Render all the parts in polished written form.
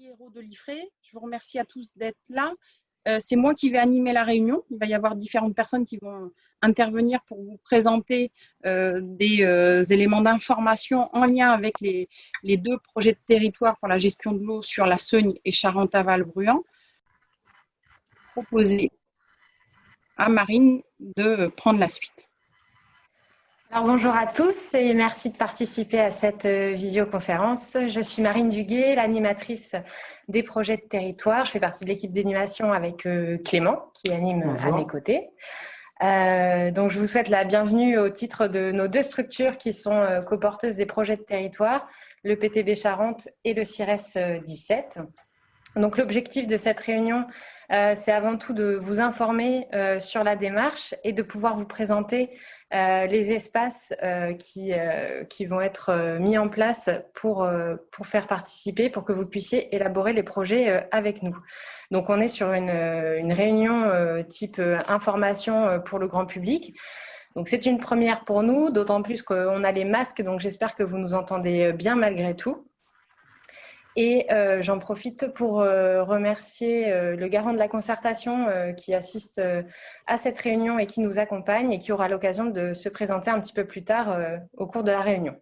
Hérault de l'IFRE. Je vous remercie à tous d'être là. C'est moi qui vais animer la réunion. Il va y avoir différentes personnes qui vont intervenir pour vous présenter des éléments d'information en lien avec les deux projets de territoire pour la gestion de l'eau sur la Seugne et Charente-Aval-Bruant. Proposer à Marine de prendre la suite. Alors, bonjour à tous et merci de participer à cette visioconférence. Je suis Marine Duguet, l'animatrice des projets de territoire. Je fais partie de l'équipe d'animation avec Clément qui anime à mes côtés. Donc, je vous souhaite la bienvenue au titre de nos deux structures qui sont coporteuses des projets de territoire, le PTB Charente et le CIRES 17. Donc, l'objectif de cette réunion, c'est avant tout de vous informer sur la démarche et de pouvoir vous présenter les espaces qui vont être mis en place pour faire participer, pour que vous puissiez élaborer les projets avec nous. Donc, on est sur une réunion type information pour le grand public. Donc, c'est une première pour nous, d'autant plus qu'on a les masques, donc j'espère que vous nous entendez bien malgré tout. Et j'en profite pour remercier le garant de la concertation qui assiste à cette réunion et qui nous accompagne et qui aura l'occasion de se présenter un petit peu plus tard au cours de la réunion.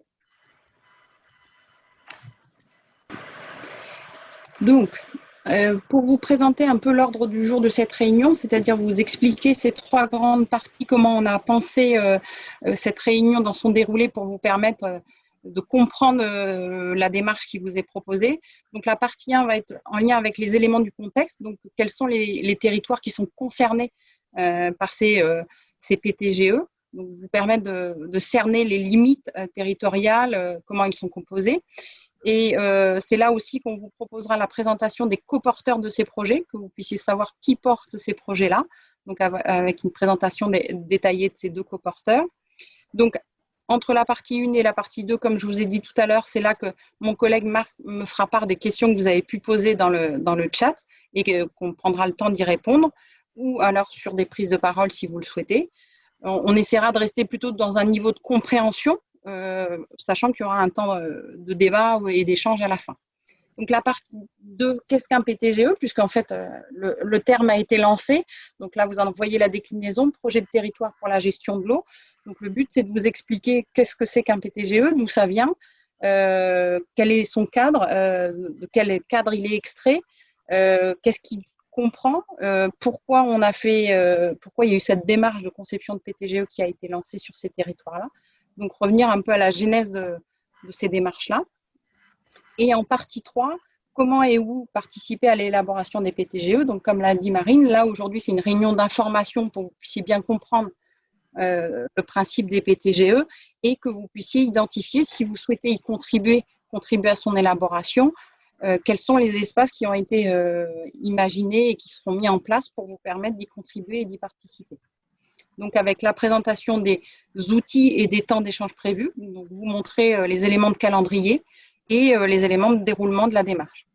Donc, pour vous présenter un peu l'ordre du jour de cette réunion, c'est-à-dire vous expliquer ces trois grandes parties, comment on a pensé cette réunion dans son déroulé pour vous permettre de comprendre la démarche qui vous est proposée. Donc, la partie 1 va être en lien avec les éléments du contexte. Donc, quels sont les territoires qui sont concernés par ces PTGE. Donc, vous permettre de cerner les limites territoriales, comment ils sont composés. Et c'est là aussi qu'on vous proposera la présentation des coporteurs de ces projets, que vous puissiez savoir qui porte ces projets-là, donc avec une présentation détaillée de ces deux coporteurs. Donc, entre la partie 1 et la partie 2, comme je vous ai dit tout à l'heure, c'est là que mon collègue Marc me fera part des questions que vous avez pu poser dans le chat et qu'on prendra le temps d'y répondre, ou alors sur des prises de parole si vous le souhaitez. On essaiera de rester plutôt dans un niveau de compréhension, sachant qu'il y aura un temps de débat et d'échange à la fin. Donc la partie 2, qu'est-ce qu'un PTGE? Puisqu'en fait, le terme a été lancé. Donc là, vous en voyez la déclinaison, projet de territoire pour la gestion de l'eau. Donc le but, c'est de vous expliquer qu'est-ce que c'est qu'un PTGE, d'où ça vient, quel est son cadre, de quel cadre il est extrait, qu'est-ce qu'il comprend, pourquoi pourquoi il y a eu cette démarche de conception de PTGE qui a été lancée sur ces territoires-là. Donc revenir un peu à la genèse de ces démarches-là. Et en partie 3, comment et où participer à l'élaboration des PTGE. Donc, comme l'a dit Marine, là, aujourd'hui, c'est une réunion d'information pour que vous puissiez bien comprendre le principe des PTGE et que vous puissiez identifier, si vous souhaitez y contribuer à son élaboration, quels sont les espaces qui ont été imaginés et qui seront mis en place pour vous permettre d'y contribuer et d'y participer. Donc, avec la présentation des outils et des temps d'échange prévus, donc vous montrez les éléments de calendrier et les éléments de déroulement de la démarche.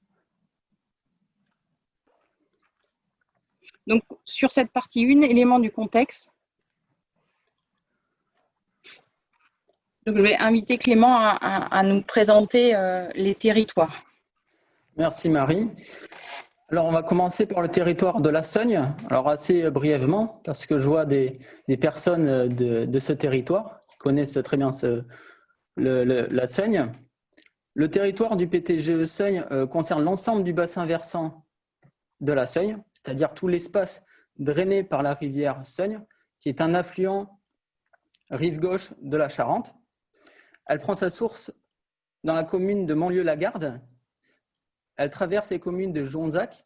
Donc, sur cette partie 1, éléments du contexte. Donc, je vais inviter Clément à nous présenter les territoires. Merci Marie. Alors, on va commencer par le territoire de la Seugne. Alors, assez brièvement, parce que je vois des personnes de ce territoire qui connaissent très bien la Seugne. Le territoire du PTGE Seugne concerne l'ensemble du bassin versant de la Seugne, c'est-à-dire tout l'espace drainé par la rivière Seugne, qui est un affluent rive gauche de la Charente. Elle prend sa source dans la commune de Montlieu-la-Garde. Elle traverse les communes de Jonzac,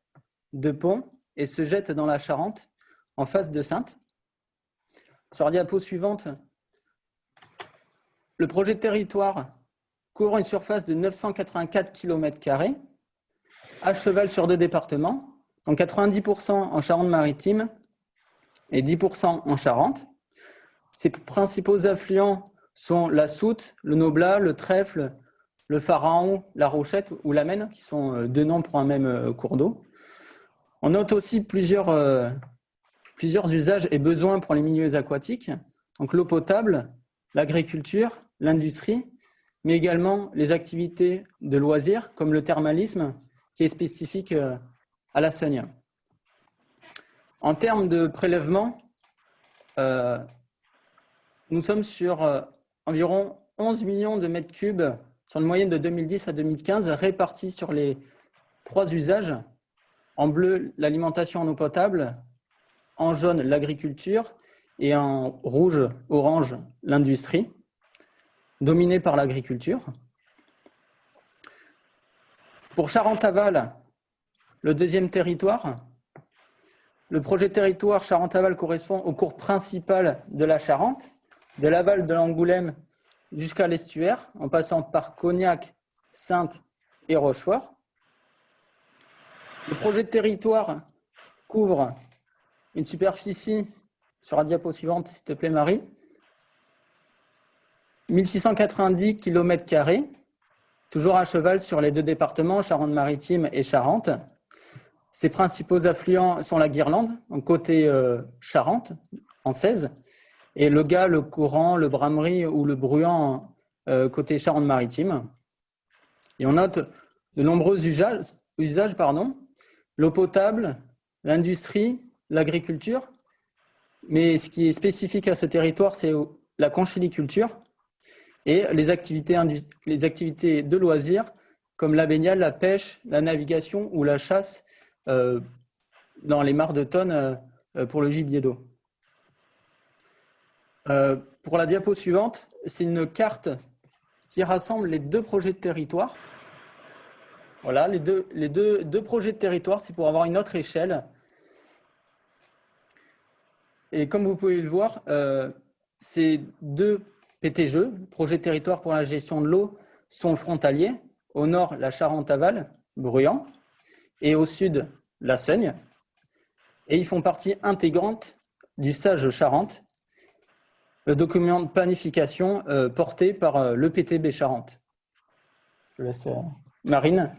de Pont et se jette dans la Charente en face de Saintes. Sur la diapo suivante, le projet de territoire couvre une surface de 984 km², à cheval sur 2 départements, donc 90% en Charente-Maritime et 10% en Charente. Ses principaux affluents sont la Soute, le Noblat, le Trèfle, le Pharaon, la Rochette ou la Maine, qui sont 2 noms pour un même cours d'eau. On note aussi plusieurs usages et besoins pour les milieux aquatiques, donc l'eau potable, l'agriculture, l'industrie, mais également les activités de loisirs comme le thermalisme qui est spécifique à la Sogne. En termes de prélèvement, nous sommes sur environ 11 millions de mètres cubes sur une moyenne de 2010 à 2015, répartis sur les 3 usages. En bleu, l'alimentation en eau potable, en jaune, l'agriculture et en rouge, orange, l'industrie, dominée par l'agriculture. Pour Charente-Aval, le deuxième territoire, le projet de territoire Charente-Aval correspond au cours principal de la Charente, de l'aval de l'Angoulême jusqu'à l'estuaire, en passant par Cognac, Saintes et Rochefort. Le projet de territoire couvre une superficie, sur la diapo suivante, s'il te plaît Marie, 1690 km², toujours à cheval sur les 2 départements, Charente-Maritime et Charente. Ses principaux affluents sont la Guirlande, donc côté Charente, en 16, et le Gard, le Courant, le Bramery ou le Bruant, côté Charente-Maritime. Et on note de nombreux usages, l'eau potable, l'industrie, l'agriculture, mais ce qui est spécifique à ce territoire, c'est la conchyliculture et les activités de loisirs, comme la baignade, la pêche, la navigation ou la chasse dans les mares de tonnes pour le gibier d'eau. Pour la diapo suivante, c'est une carte qui rassemble les 2 projets de territoire. Voilà, les deux projets de territoire, c'est pour avoir une autre échelle. Et comme vous pouvez le voir, ces 2 PTGE, projets de territoire pour la gestion de l'eau, sont frontaliers. Au nord, la Charente-Aval, Bruyant, et au sud, la Sogne. Et ils font partie intégrante du SAGE Charente, le document de planification porté par l'EPTB Charente. Je laisse Marine.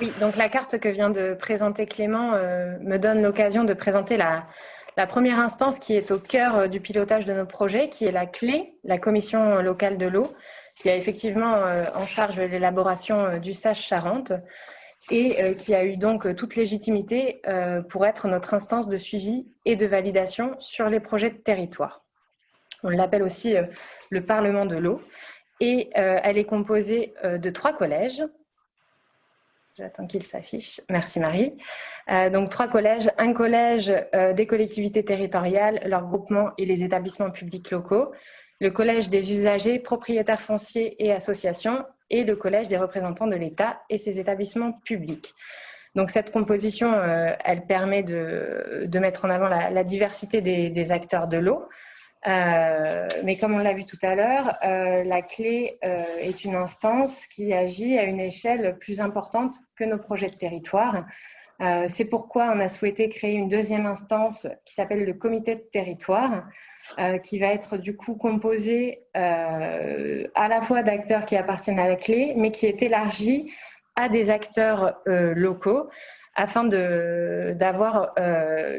Oui, donc la carte que vient de présenter Clément me donne l'occasion de présenter la première instance qui est au cœur du pilotage de nos projets, qui est la CLÉ, la Commission locale de l'eau, qui a effectivement en charge l'élaboration du SAGE Charente et qui a eu donc toute légitimité pour être notre instance de suivi et de validation sur les projets de territoire. On l'appelle aussi le Parlement de l'eau et elle est composée de 3 collèges. J'attends qu'il s'affiche. Merci Marie. Donc 3 collèges. Un collège des collectivités territoriales, leurs groupements et les établissements publics locaux. Le collège des usagers, propriétaires fonciers et associations. Et le collège des représentants de l'État et ses établissements publics. Donc cette composition, elle permet de mettre en avant la diversité des acteurs de l'eau. Mais comme on l'a vu tout à l'heure, la CLÉ est une instance qui agit à une échelle plus importante que nos projets de territoire. C'est pourquoi on a souhaité créer une deuxième instance qui s'appelle le comité de territoire, qui va être du coup composé à la fois d'acteurs qui appartiennent à la CLÉ, mais qui est élargi à des acteurs locaux, afin d'avoir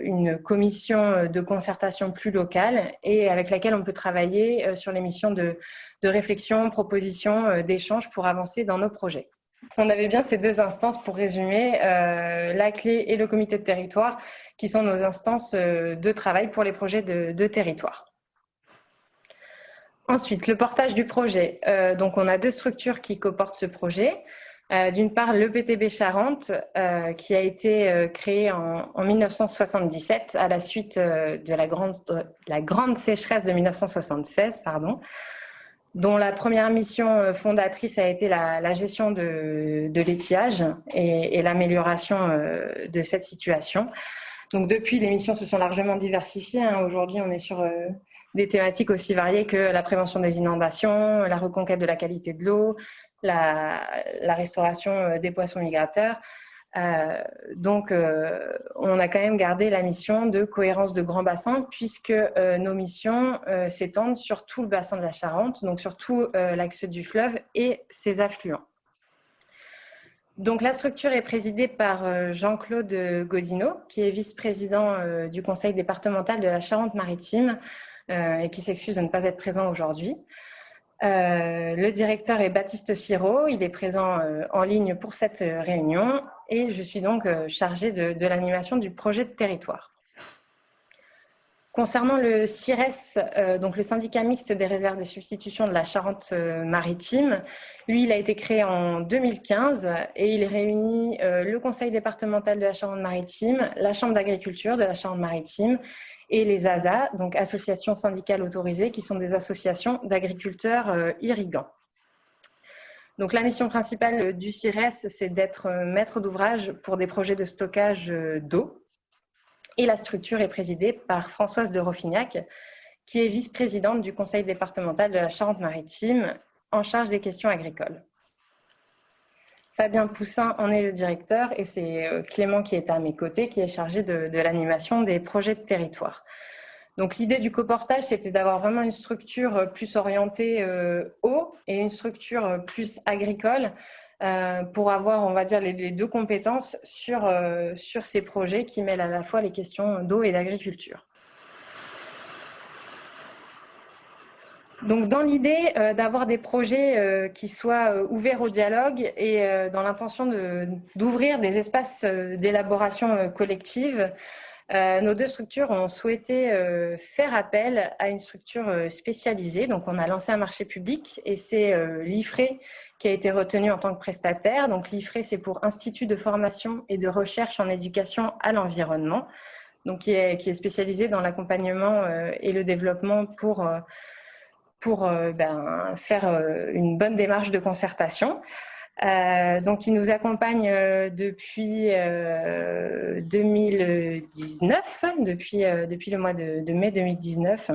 une commission de concertation plus locale et avec laquelle on peut travailler sur les missions de réflexion, proposition, d'échange pour avancer dans nos projets. On avait bien ces 2 instances pour résumer, la CLÉ et le comité de territoire, qui sont nos instances de travail pour les projets de territoire. Ensuite, le portage du projet. Donc, on a 2 structures qui coportent ce projet. D'une part, l'EPTB Charente, qui a été créé en 1977 à la suite de la grande sécheresse de 1976, dont la première mission fondatrice a été la gestion de l'étiage et l'amélioration de cette situation. Donc depuis, les missions se sont largement diversifiées. Aujourd'hui, on est sur des thématiques aussi variées que la prévention des inondations, la reconquête de la qualité de l'eau, la restauration des poissons migrateurs. Donc, on a quand même gardé la mission de cohérence de grands bassins puisque nos missions s'étendent sur tout le bassin de la Charente, donc sur tout l'axe du fleuve et ses affluents. Donc, la structure est présidée par Jean-Claude Godineau, qui est vice-président du conseil départemental de la Charente-Maritime et qui s'excuse de ne pas être présent aujourd'hui. Le directeur est Baptiste Sirot, il est présent en ligne pour cette réunion et je suis donc chargée de l'animation du projet de territoire. Concernant le CIRES, donc le syndicat mixte des réserves de substitution de la Charente-Maritime, lui, il a été créé en 2015 et il réunit le conseil départemental de la Charente-Maritime, la chambre d'agriculture de la Charente-Maritime et les ASA, donc associations syndicales autorisées, qui sont des associations d'agriculteurs irrigants. Donc la mission principale du CIRES, c'est d'être maître d'ouvrage pour des projets de stockage d'eau. Et la structure est présidée par Françoise de Roffignac, qui est vice-présidente du conseil départemental de la Charente-Maritime, en charge des questions agricoles. Fabien Poussin en est le directeur et c'est Clément qui est à mes côtés, qui est chargé de l'animation des projets de territoire. Donc l'idée du coportage, c'était d'avoir vraiment une structure plus orientée eau et une structure plus agricole, pour avoir, on va dire, les deux compétences sur ces projets qui mêlent à la fois les questions d'eau et d'agriculture. Donc, dans l'idée d'avoir des projets qui soient ouverts au dialogue et dans l'intention d'ouvrir des espaces d'élaboration collective, nos deux structures ont souhaité faire appel à une structure spécialisée. Donc, on a lancé un marché public et c'est l'IFRE qui a été retenu en tant que prestataire. Donc, l'IFRE, c'est pour Institut de formation et de recherche en éducation à l'environnement, donc qui est spécialisé dans l'accompagnement et le développement pour faire une bonne démarche de concertation. Donc, il nous accompagne depuis 2019, depuis le mois de mai 2019.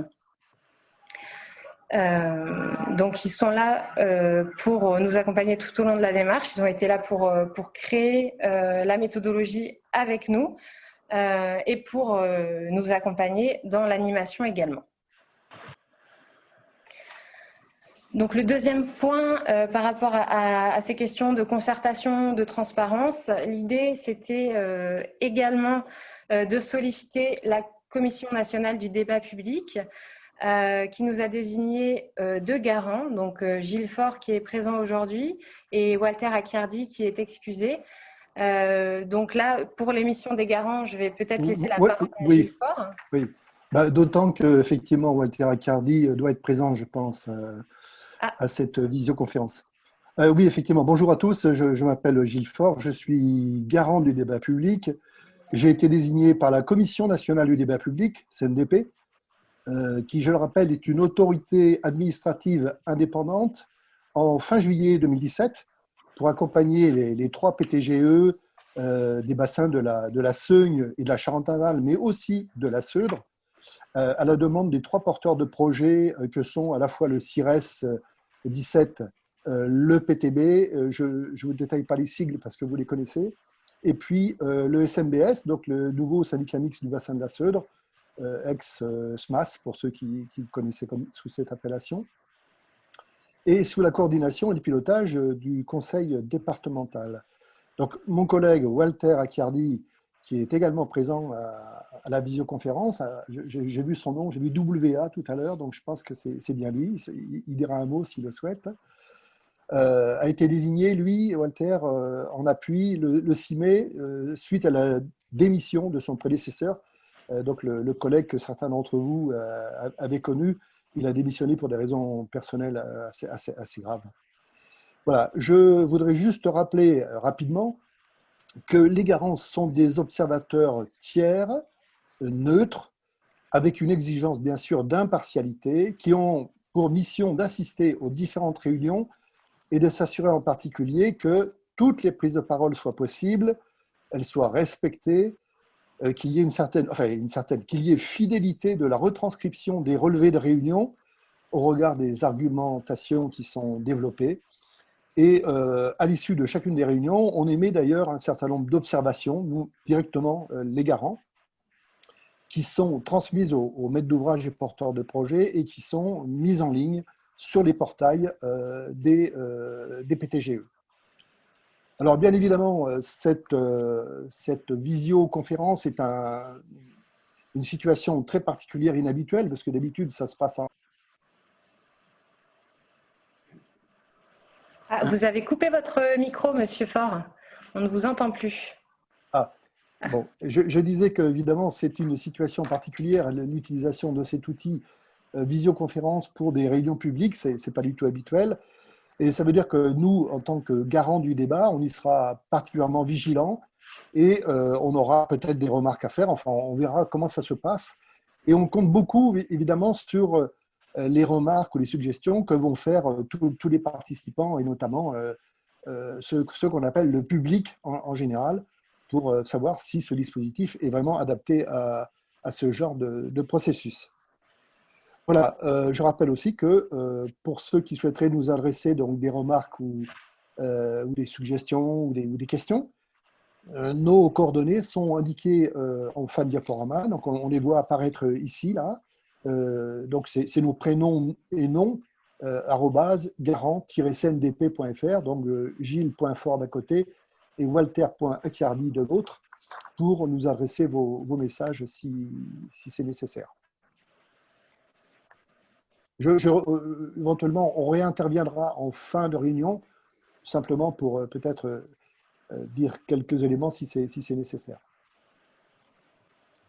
Donc, ils sont là pour nous accompagner tout au long de la démarche. Ils ont été là pour créer la méthodologie avec nous et pour nous accompagner dans l'animation également. Donc, le deuxième point par rapport à ces questions de concertation, de transparence, l'idée, c'était également de solliciter la Commission nationale du débat public qui nous a désigné deux garants, donc Gilles Faure qui est présent aujourd'hui et Walter Acciardi qui est excusé. Donc là, pour l'émission des garants, je vais peut-être laisser la parole à Gilles Faure. Oui, d'autant qu'effectivement, Walter Acciardi doit être présent, je pense, à cette visioconférence. Oui, effectivement. Bonjour à tous, je m'appelle Gilles Faure, je suis garant du débat public. J'ai été désigné par la Commission nationale du débat public, CNDP, qui, je le rappelle, est une autorité administrative indépendante en fin juillet 2017 pour accompagner les 3 PTGE des bassins de la Seugne et de la Charente-Aval, mais aussi de la Seudre, à la demande des 3 porteurs de projets que sont à la fois le CIRES 17, le PTB, je ne vous détaille pas les sigles parce que vous les connaissez, et puis le SMBS, donc le nouveau syndicat mixte du bassin de la Seudre, ex-SMAS pour ceux qui le connaissaient sous cette appellation, et sous la coordination et le pilotage du conseil départemental. Donc mon collègue Walter Acciardi, qui est également présent à la visioconférence. J'ai vu son nom, j'ai vu WA tout à l'heure, donc je pense que c'est bien lui. Il dira un mot s'il le souhaite. A été désigné, lui, Walter, en appui le 6 mai, suite à la démission de son prédécesseur, donc le collègue que certains d'entre vous avaient connu. Il a démissionné pour des raisons personnelles assez graves. Voilà, je voudrais juste rappeler rapidement que les garants sont des observateurs tiers, neutres, avec une exigence bien sûr d'impartialité, qui ont pour mission d'assister aux différentes réunions et de s'assurer en particulier que toutes les prises de parole soient possibles, elles soient respectées, qu'il y ait qu'il y ait fidélité de la retranscription des relevés de réunion au regard des argumentations qui sont développées. Et à l'issue de chacune des réunions, on émet d'ailleurs un certain nombre d'observations, nous, directement les garants, qui sont transmises aux maîtres d'ouvrage et porteurs de projets et qui sont mises en ligne sur les portails des PTGE. Alors bien évidemment, cette visioconférence est une situation très particulière, inhabituelle, parce que d'habitude, ça se passe Ah, vous avez coupé votre micro, Monsieur Faure. On ne vous entend plus. Ah, bon, je disais qu'évidemment, c'est une situation particulière, l'utilisation de cet outil visioconférence pour des réunions publiques, ce n'est pas du tout habituel. Et ça veut dire que nous, en tant que garants du débat, on y sera particulièrement vigilants et on aura peut-être des remarques à faire. Enfin, on verra comment ça se passe. Et on compte beaucoup, évidemment, sur les remarques ou les suggestions que vont faire tous les participants et notamment ceux qu'on appelle le public en général pour savoir si ce dispositif est vraiment adapté à ce genre de processus. Voilà, je rappelle aussi que pour ceux qui souhaiteraient nous adresser donc, des remarques ou des suggestions ou des questions, nos coordonnées sont indiquées en fin de diaporama, donc on les voit apparaître ici, là. Donc c'est nos prénoms et noms, @garant-cndp.fr, donc Gilles.fort d'un côté et Walter.accardi de l'autre, pour nous adresser vos messages si c'est nécessaire. Éventuellement, on réinterviendra en fin de réunion, simplement pour peut-être dire quelques éléments si c'est nécessaire.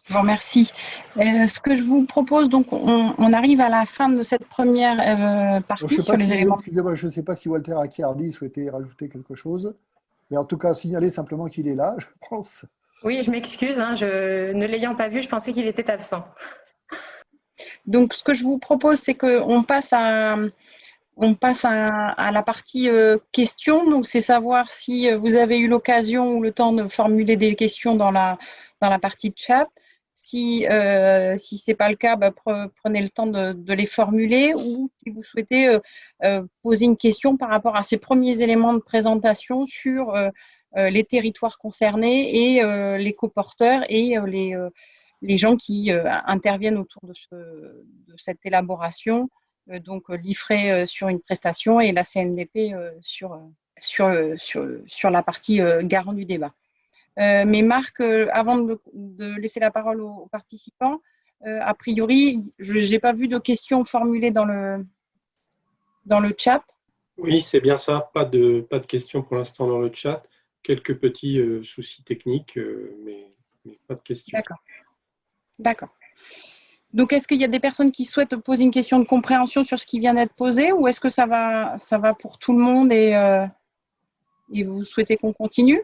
Je vous remercie. Ce que je vous propose, donc, on arrive à la fin de cette première partie sur les éléments. Excusez-moi, je ne sais pas si Walter Accardi souhaitait rajouter quelque chose, mais en tout cas, signaler simplement qu'il est là, je pense. Oui, je m'excuse, ne l'ayant pas vu, je pensais qu'il était absent. Donc, ce que je vous propose, c'est qu'on passe à la partie questions. Donc, c'est savoir si vous avez eu l'occasion ou le temps de formuler des questions dans la partie chat. Si ce n'est pas le cas, prenez le temps de les formuler, ou si vous souhaitez poser une question par rapport à ces premiers éléments de présentation sur les territoires concernés et les coporteurs et les gens qui interviennent autour de cette élaboration, donc l'IFRE sur une prestation et la CNDP sur la partie garant du débat. Mais Marc, avant de laisser la parole aux participants, a priori, je n'ai pas vu de questions formulées dans le chat. Oui, c'est bien ça. Pas de questions pour l'instant dans le chat. Quelques petits soucis techniques, mais pas de questions. D'accord. Donc, est-ce qu'il y a des personnes qui souhaitent poser une question de compréhension sur ce qui vient d'être posé, ou est-ce que ça va pour tout le monde et vous souhaitez qu'on continue?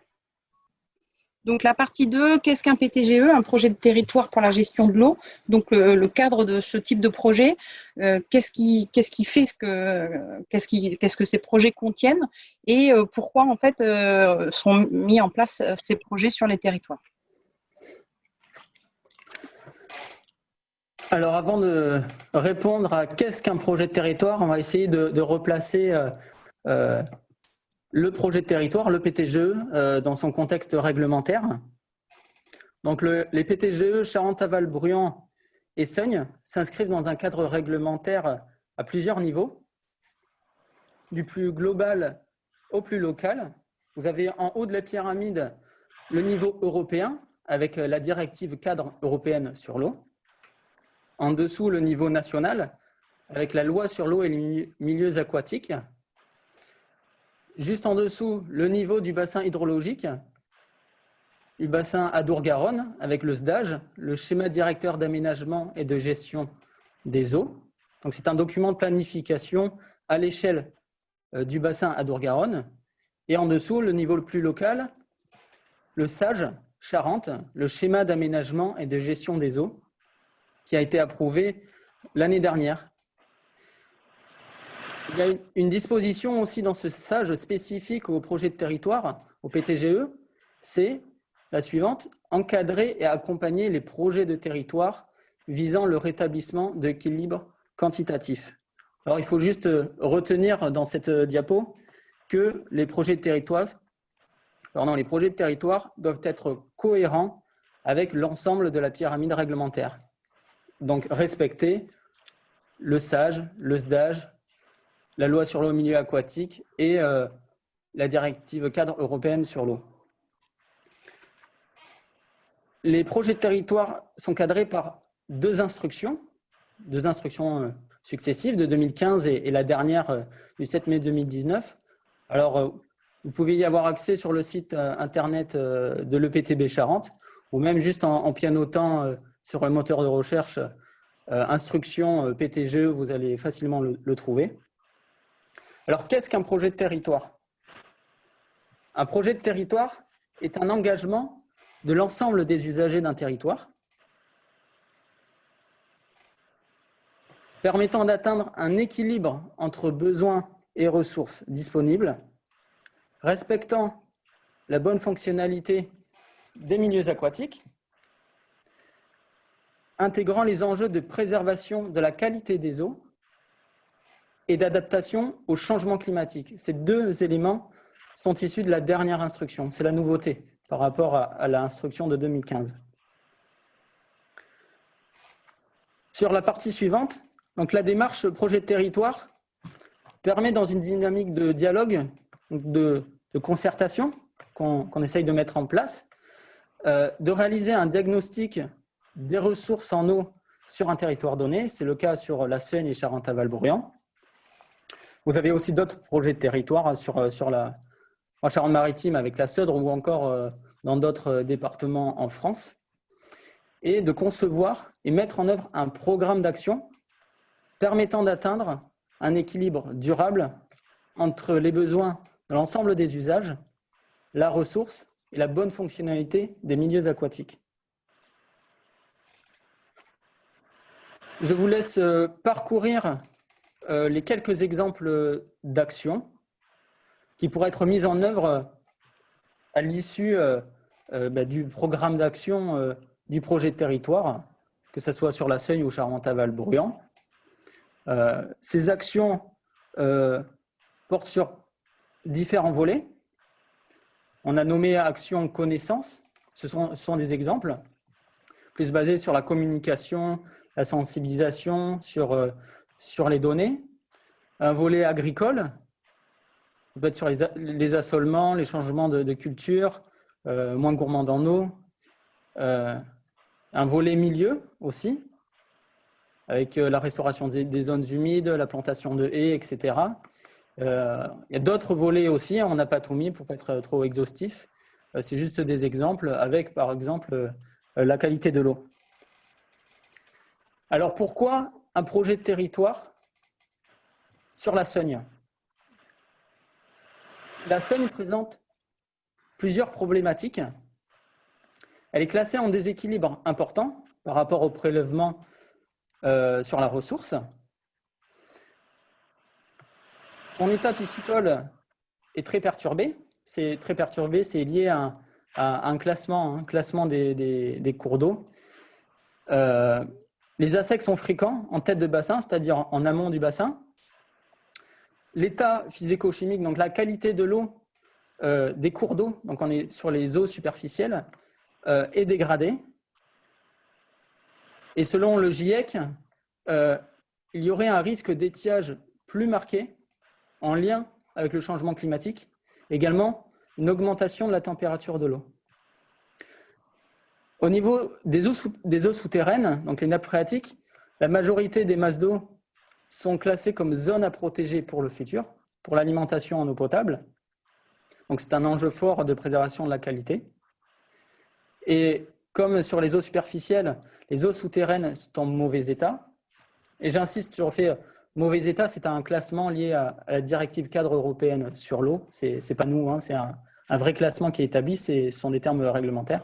Donc, la partie 2, qu'est-ce qu'un PTGE, un projet de territoire pour la gestion de l'eau? Donc, le cadre de ce type de projet, qu'est-ce que ces projets contiennent et pourquoi, en fait, sont mis en place ces projets sur les territoires? Alors, avant de répondre à qu'est-ce qu'un projet de territoire, on va essayer de replacer le projet de territoire, le PTGE, dans son contexte réglementaire. Donc, les PTGE Charente-Aval-Bruant et Sognes s'inscrivent dans un cadre réglementaire à plusieurs niveaux, du plus global au plus local. Vous avez en haut de la pyramide le niveau européen, avec la directive cadre européenne sur l'eau. En dessous, le niveau national, avec la loi sur l'eau et les milieux aquatiques. Juste en dessous, le niveau du bassin hydrologique, du bassin Adour-Garonne, avec le SDAGE, le schéma directeur d'aménagement et de gestion des eaux. Donc, c'est un document de planification à l'échelle du bassin Adour-Garonne. Et en dessous, le niveau le plus local, le SAGE, Charente, le schéma d'aménagement et de gestion des eaux, qui a été approuvé l'année dernière. Il y a une disposition aussi dans ce SAGE spécifique au projet de territoire, au PTGE, c'est la suivante: encadrer et accompagner les projets de territoire visant le rétablissement de l'équilibre quantitatif. Alors, il faut juste retenir dans cette diapo que les projets de territoire doivent être cohérents avec l'ensemble de la pyramide réglementaire. Donc, respecter le SAGE, le SDAGE, la loi sur l'eau et milieu aquatique et la directive cadre européenne sur l'eau. Les projets de territoire sont cadrés par deux instructions successives de 2015 et la dernière du 7 mai 2019. Alors, vous pouvez y avoir accès sur le site internet de l'EPTB Charente ou même juste en pianotant sur un moteur de recherche instruction PTGE, vous allez facilement le trouver. Alors, qu'est-ce qu'un projet de territoire? Un projet de territoire est un engagement de l'ensemble des usagers d'un territoire permettant d'atteindre un équilibre entre besoins et ressources disponibles, respectant la bonne fonctionnalité des milieux aquatiques, intégrant les enjeux de préservation de la qualité des eaux et d'adaptation au changement climatique. Ces deux éléments sont issus de la dernière instruction. C'est la nouveauté par rapport à l'instruction de 2015. Sur la partie suivante, donc la démarche projet de territoire permet dans une dynamique de dialogue, de concertation qu'on essaye de mettre en place, de réaliser un diagnostic des ressources en eau sur un territoire donné. C'est le cas sur la Seigne et Charente-Aval-Bruyant. Vous avez aussi d'autres projets de territoire sur la Charente-Maritime avec la Seudre ou encore dans d'autres départements en France. Et de concevoir et mettre en œuvre un programme d'action permettant d'atteindre un équilibre durable entre les besoins de l'ensemble des usages, la ressource et la bonne fonctionnalité des milieux aquatiques. Je vous laisse parcourir les quelques exemples d'actions qui pourraient être mises en œuvre à l'issue du programme d'action du projet de territoire, que ce soit sur la Seigne ou Charente-Aval-Bruyant. Ces actions portent sur différents volets. On a nommé action connaissance, ce sont des exemples, plus basés sur la communication, la sensibilisation, sur les données. Un volet agricole, ça peut être sur les assolements, les changements de culture, moins gourmands en eau. Un volet milieu aussi, avec la restauration des zones humides, la plantation de haies, etc. Il y a d'autres volets aussi, on n'a pas tout mis pour ne pas être trop exhaustif. C'est juste des exemples avec, par exemple, la qualité de l'eau. Alors, pourquoi un projet de territoire sur la Seigne? La Seigne présente plusieurs problématiques. Elle est classée en déséquilibre important par rapport au prélèvement sur la ressource. Son état piscicole est très perturbé. C'est lié à un classement des cours d'eau. Les assecs sont fréquents en tête de bassin, c'est-à-dire en amont du bassin. L'état physico-chimique, donc la qualité de l'eau des cours d'eau, donc on est sur les eaux superficielles, est dégradée. Et selon le GIEC, il y aurait un risque d'étiage plus marqué en lien avec le changement climatique, également une augmentation de la température de l'eau. Au niveau des eaux souterraines, donc les nappes phréatiques, la majorité des masses d'eau sont classées comme zones à protéger pour le futur, pour l'alimentation en eau potable. Donc c'est un enjeu fort de préservation de la qualité. Et comme sur les eaux superficielles, les eaux souterraines sont en mauvais état. Et j'insiste sur le fait, mauvais état, c'est un classement lié à la directive cadre européenne sur l'eau. C'est pas nous, hein, c'est un vrai classement qui est établi, ce sont des termes réglementaires.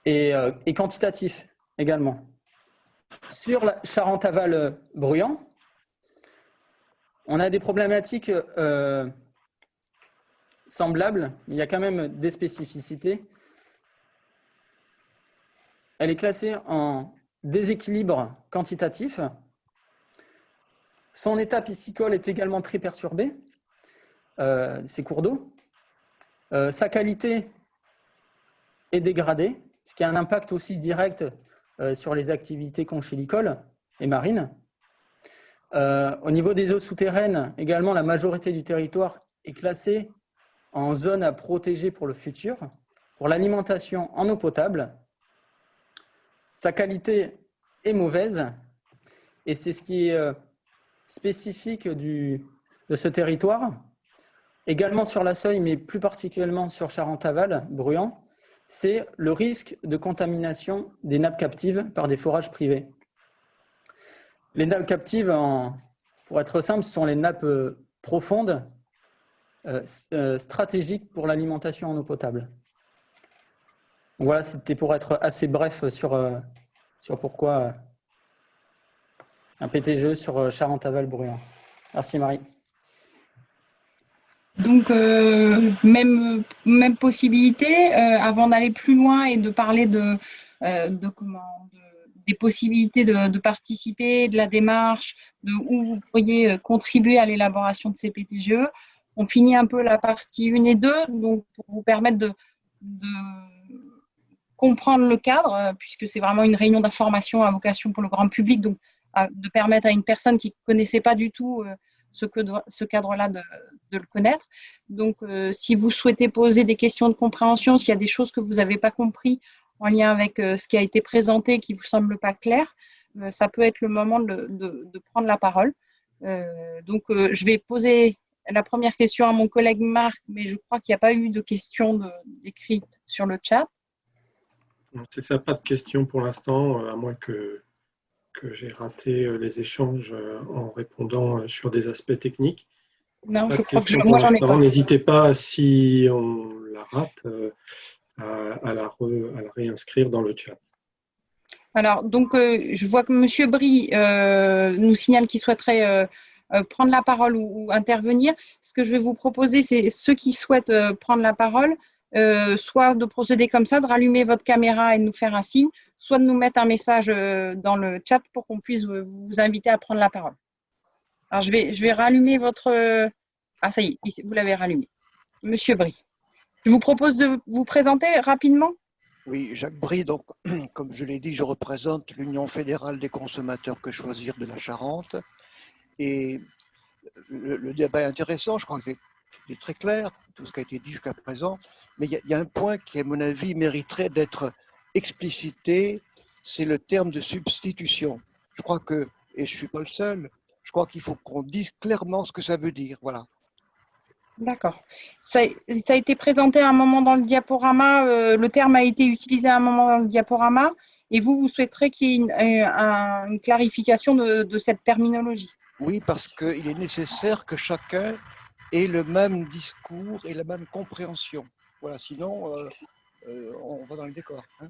Et quantitatif également. Sur la Charente-Aval-Bruyant, on a des problématiques semblables, mais il y a quand même des spécificités. Elle est classée en déséquilibre quantitatif. Son état piscicole est également très perturbé, ses cours d'eau. Sa qualité est dégradée, ce qui a un impact aussi direct sur les activités conchilicoles et marines. Au niveau des eaux souterraines, également, la majorité du territoire est classée en zone à protéger pour le futur, pour l'alimentation en eau potable. Sa qualité est mauvaise et c'est ce qui est spécifique de ce territoire. également sur la Sogne, mais plus particulièrement sur Charentaval, Bruyant, c'est le risque de contamination des nappes captives par des forages privés. Les nappes captives, pour être simple, ce sont les nappes profondes, stratégiques pour l'alimentation en eau potable. Voilà, c'était pour être assez bref sur pourquoi un PTGE sur Charentaval-Bruyant. Merci Marie. Donc, même possibilité, avant d'aller plus loin et de parler des possibilités de participer, de la démarche, de où vous pourriez contribuer à l'élaboration de ces PTGE. On finit un peu la partie 1 et 2, donc pour vous permettre de comprendre le cadre, puisque c'est vraiment une réunion d'information à vocation pour le grand public, donc de permettre à une personne qui ne connaissait pas du tout ce cadre-là de le connaître. Donc, si vous souhaitez poser des questions de compréhension, s'il y a des choses que vous n'avez pas compris en lien avec ce qui a été présenté qui ne vous semble pas clair, ça peut être le moment de prendre la parole. Donc, je vais poser la première question à mon collègue Marc, mais je crois qu'il n'y a pas eu de questions écrites sur le chat. C'est ça, pas de questions pour l'instant, à moins que j'ai raté les échanges en répondant sur des aspects techniques. Non, pas je de crois que questions moi, pour j'en ai l'instant. pas. N'hésitez pas, si on la rate, à la réinscrire dans le chat. Alors, donc, je vois que M. Brie nous signale qu'il souhaiterait prendre la parole ou intervenir. Ce que je vais vous proposer, c'est ceux qui souhaitent prendre la parole, soit de procéder comme ça, de rallumer votre caméra et de nous faire un signe, soit de nous mettre un message dans le chat pour qu'on puisse vous inviter à prendre la parole. Alors, je vais rallumer votre… Ah, ça y est, vous l'avez rallumé. Monsieur Brie, je vous propose de vous présenter rapidement. Oui, Jacques Brie, donc, comme je l'ai dit, je représente l'Union fédérale des consommateurs Que Choisir de la Charente. Et le débat est intéressant, je crois qu'il est très clair, tout ce qui a été dit jusqu'à présent. Mais il y a un point qui, à mon avis, mériterait d'être explicité, c'est le terme de substitution. Je crois que, et je ne suis pas le seul, je crois qu'il faut qu'on dise clairement ce que ça veut dire. Voilà. D'accord. Ça a été présenté à un moment dans le diaporama, le terme a été utilisé à un moment dans le diaporama, et vous souhaiterez qu'il y ait une clarification de cette terminologie. Oui, parce qu'il est nécessaire que chacun ait le même discours et la même compréhension. Voilà, sinon, on va dans le décor. Hein.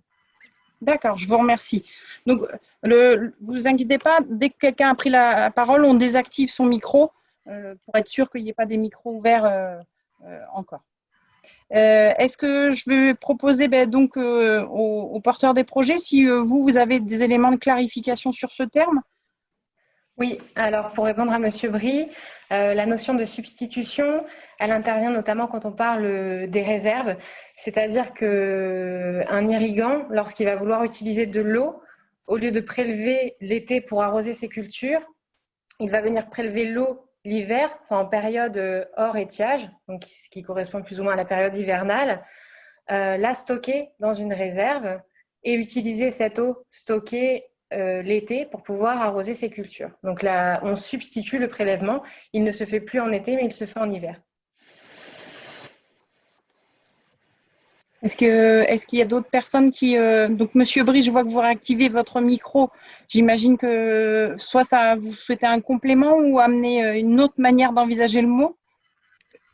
D'accord, je vous remercie. Donc, vous inquiétez pas, dès que quelqu'un a pris la parole, on désactive son micro pour être sûr qu'il n'y ait pas des micros ouverts encore. Est-ce que je vais proposer donc aux porteurs des projets, si vous avez des éléments de clarification sur ce terme? Oui, alors pour répondre à Monsieur Brie, la notion de substitution, elle intervient notamment quand on parle des réserves, c'est-à-dire qu'un irrigant, lorsqu'il va vouloir utiliser de l'eau, au lieu de prélever l'été pour arroser ses cultures, il va venir prélever l'eau l'hiver, en période hors étiage, donc ce qui correspond plus ou moins à la période hivernale, la stocker dans une réserve et utiliser cette eau stockée l'été pour pouvoir arroser ses cultures. Donc là, on substitue le prélèvement. Il ne se fait plus en été, mais il se fait en hiver. Est-ce qu'il y a d'autres personnes qui… donc, Monsieur Brie, je vois que vous réactivez votre micro. J'imagine que soit vous souhaitez un complément ou amener une autre manière d'envisager le mot?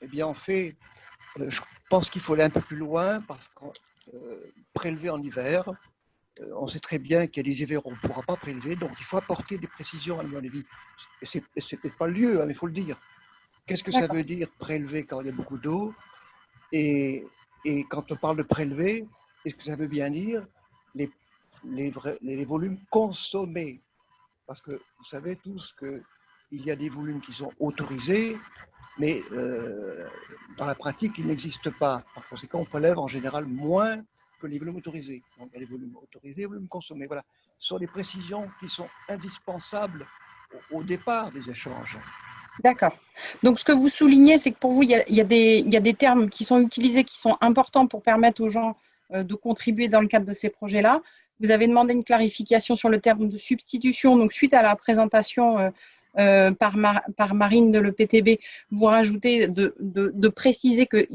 Eh bien, en fait, je pense qu'il faut aller un peu plus loin parce que prélever en hiver, on sait très bien qu'il y a des hivers où on ne pourra pas prélever, donc il faut apporter des précisions à mon avis. Et c'est peut-être pas le lieu, hein, mais il faut le dire. Qu'est-ce que ça veut dire prélever quand il y a beaucoup d'eau? Et quand on parle de prélever, est-ce que ça veut bien dire les volumes consommés? Parce que vous savez tous qu'il y a des volumes qui sont autorisés, mais dans la pratique, ils n'existent pas. Par conséquent, on prélève en général moins que les volumes autorisés. Donc, il y a des volumes autorisés et des volumes consommés. Voilà. Ce sont des précisions qui sont indispensables au départ des échanges. D'accord. Donc, ce que vous soulignez, c'est que pour vous, il y a des termes qui sont utilisés, qui sont importants pour permettre aux gens de contribuer dans le cadre de ces projets-là. Vous avez demandé une clarification sur le terme de substitution. Donc, suite à la présentation par Marine de l'EPTB, vous rajoutez de préciser que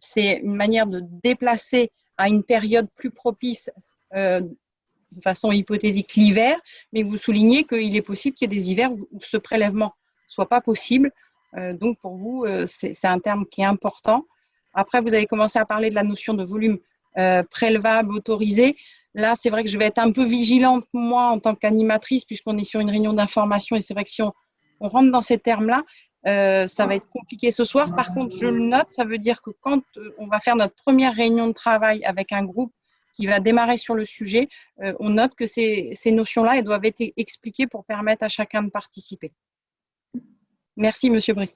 c'est une manière de déplacer à une période plus propice de façon hypothétique l'hiver, mais vous soulignez qu'il est possible qu'il y ait des hivers où ce prélèvement ne soit pas possible. Donc pour vous, c'est un terme qui est important. Après, vous avez commencé à parler de la notion de volume prélevable, autorisé. Là, c'est vrai que je vais être un peu vigilante, moi, en tant qu'animatrice, puisqu'on est sur une réunion d'information, et c'est vrai que si on rentre dans ces termes-là, ça va être compliqué ce soir. Par contre, je le note, ça veut dire que quand on va faire notre première réunion de travail avec un groupe qui va démarrer sur le sujet, on note que ces notions-là, elles doivent être expliquées pour permettre à chacun de participer. Merci, Monsieur Brie.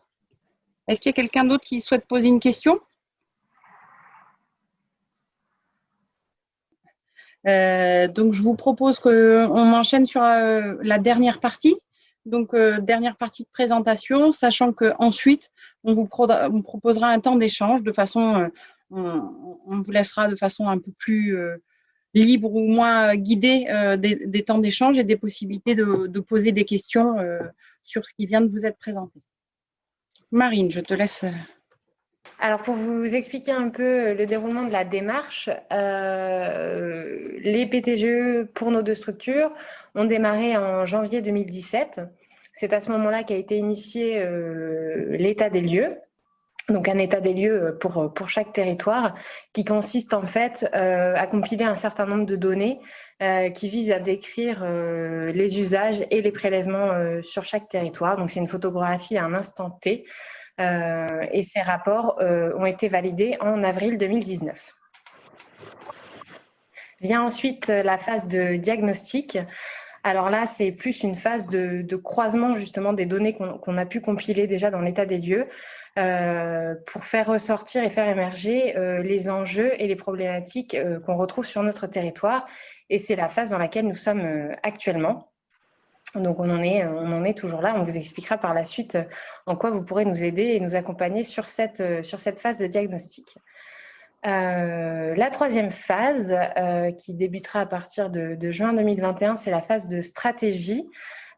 Est-ce qu'il y a quelqu'un d'autre qui souhaite poser une question ? Donc, je vous propose qu'on enchaîne sur la dernière partie. Donc, dernière partie de présentation, sachant qu'ensuite, on vous proposera un temps d'échange de façon, on vous laissera de façon un peu plus libre ou moins guidée des temps d'échange et des possibilités de poser des questions sur ce qui vient de vous être présenté. Marine, je te laisse. Alors, pour vous expliquer un peu le déroulement de la démarche, les PTGE pour nos deux structures ont démarré en janvier 2017. C'est à ce moment-là qu'a été initié l'état des lieux. Donc, un état des lieux pour chaque territoire qui consiste en fait à compiler un certain nombre de données qui visent à décrire les usages et les prélèvements sur chaque territoire. Donc, c'est une photographie à un instant T. Et ces rapports ont été validés en avril 2019. Vient ensuite la phase de diagnostic. Alors là, c'est plus une phase de croisement justement des données qu'on a pu compiler déjà dans l'état des lieux pour faire ressortir et faire émerger les enjeux et les problématiques qu'on retrouve sur notre territoire. Et c'est la phase dans laquelle nous sommes actuellement. Donc, on en est toujours là. On vous expliquera par la suite en quoi vous pourrez nous aider et nous accompagner sur cette phase de diagnostic. La troisième phase, qui débutera à partir de juin 2021, c'est la phase de stratégie,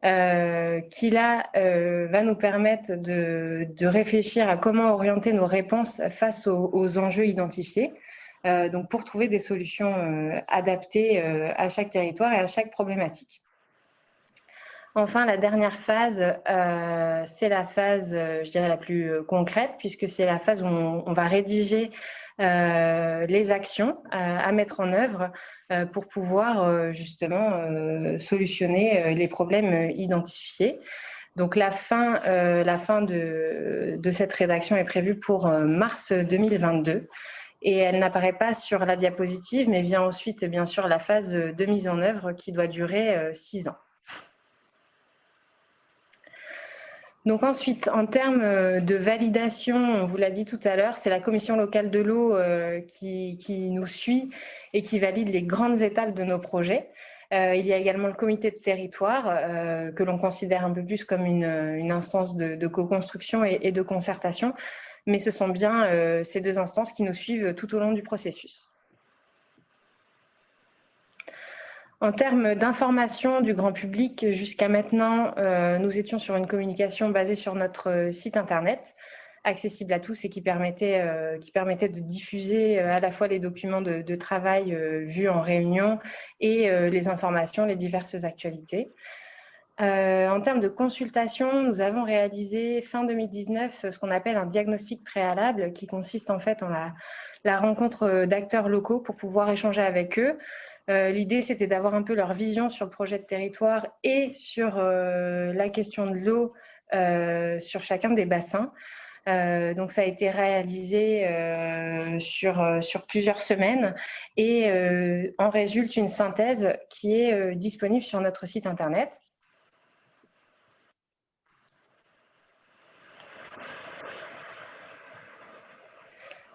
qui là va nous permettre de réfléchir à comment orienter nos réponses face aux enjeux identifiés. Donc, pour trouver des solutions adaptées à chaque territoire et à chaque problématique. Enfin, la dernière phase, c'est la phase, je dirais, la plus concrète, puisque c'est la phase où on va rédiger les actions à mettre en œuvre pour pouvoir justement solutionner les problèmes identifiés. Donc, la fin de cette rédaction est prévue pour mars 2022. Et elle n'apparaît pas sur la diapositive, mais vient ensuite, bien sûr, la phase de mise en œuvre qui doit durer 6 ans. Donc ensuite, en termes de validation, on vous l'a dit tout à l'heure, c'est la commission locale de l'eau qui nous suit et qui valide les grandes étapes de nos projets. Il y a également le comité de territoire que l'on considère un peu plus comme une instance de co-construction et de concertation, mais ce sont bien ces deux instances qui nous suivent tout au long du processus. En termes d'information du grand public, jusqu'à maintenant, nous étions sur une communication basée sur notre site internet, accessible à tous et qui permettait de diffuser à la fois les documents de travail vus en réunion et les informations, les diverses actualités. En termes de consultation, nous avons réalisé fin 2019 ce qu'on appelle un diagnostic préalable qui consiste en fait en la rencontre d'acteurs locaux pour pouvoir échanger avec eux. L'idée, c'était d'avoir un peu leur vision sur le projet de territoire et sur la question de l'eau sur chacun des bassins. Donc, ça a été réalisé sur plusieurs semaines et en résulte une synthèse qui est disponible sur notre site internet.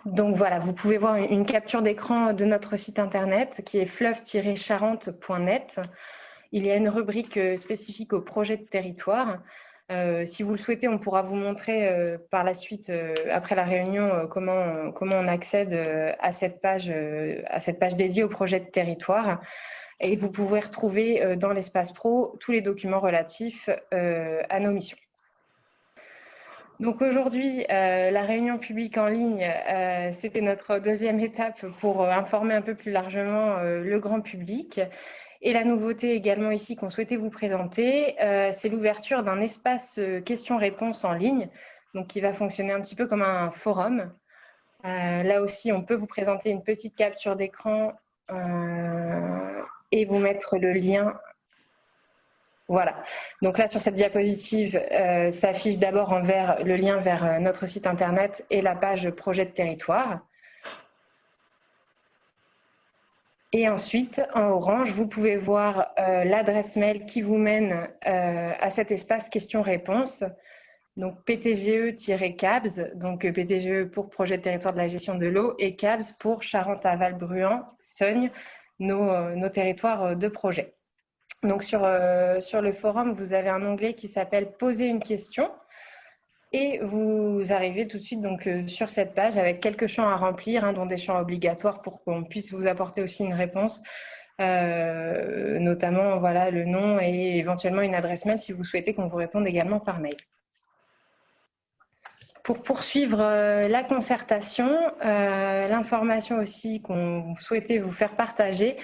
Donc voilà, vous pouvez voir une capture d'écran de notre site internet qui est fleuve-charente.net. Il y a une rubrique spécifique au projet de territoire. Si vous le souhaitez, on pourra vous montrer par la suite, après la réunion, comment on accède à cette page dédiée au projet de territoire. Et vous pouvez retrouver dans l'espace pro tous les documents relatifs à nos missions. Donc aujourd'hui, la réunion publique en ligne, c'était notre deuxième étape pour informer un peu plus largement le grand public. Et la nouveauté également ici qu'on souhaitait vous présenter, c'est l'ouverture d'un espace questions-réponses en ligne, donc qui va fonctionner un petit peu comme un forum. Là aussi, on peut vous présenter une petite capture d'écran et vous mettre le lien. Voilà, donc là sur cette diapositive s'affiche d'abord en vert le lien vers notre site internet et la page projet de territoire. Et ensuite, en orange, vous pouvez voir l'adresse mail qui vous mène à cet espace questions-réponses. Donc PTGE-CABS, donc PTGE pour projet de territoire de la gestion de l'eau et CABS pour Charente-Aval-Bruant, Sogne, nos territoires de projet. Donc sur le forum, vous avez un onglet qui s'appelle « Poser une question » et vous arrivez tout de suite donc, sur cette page avec quelques champs à remplir, dont des champs obligatoires pour qu'on puisse vous apporter aussi une réponse, notamment voilà, le nom et éventuellement une adresse mail si vous souhaitez qu'on vous réponde également par mail. Pour poursuivre la concertation, l'information aussi qu'on souhaitait vous faire partager,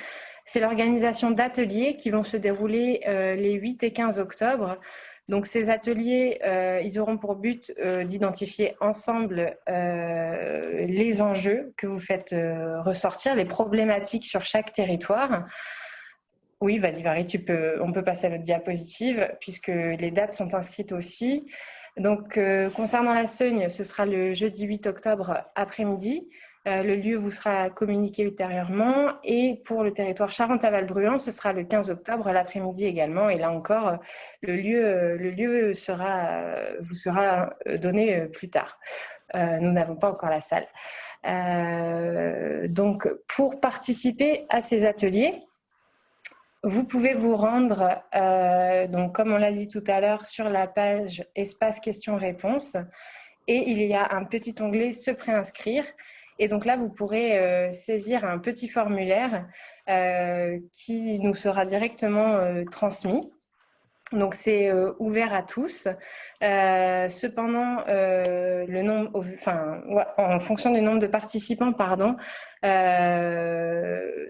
c'est l'organisation d'ateliers qui vont se dérouler les 8 et 15 octobre. Donc ces ateliers, ils auront pour but d'identifier ensemble les enjeux que vous faites ressortir, les problématiques sur chaque territoire. Oui, vas-y Marie, on peut passer à notre diapositive puisque les dates sont inscrites aussi. Donc, concernant la Sogne, ce sera le jeudi 8 octobre après-midi. Le lieu vous sera communiqué ultérieurement. Et pour le territoire Charente-Aval-Bruant, ce sera le 15 octobre l'après-midi également. Et là encore, le lieu vous sera donné plus tard. Nous n'avons pas encore la salle. Donc, pour participer à ces ateliers, vous pouvez vous rendre, donc comme on l'a dit tout à l'heure, sur la page espace questions-réponses et il y a un petit onglet se préinscrire. Et donc là, vous pourrez saisir un petit formulaire qui nous sera directement transmis. Donc c'est ouvert à tous. Cependant, en fonction du nombre de participants,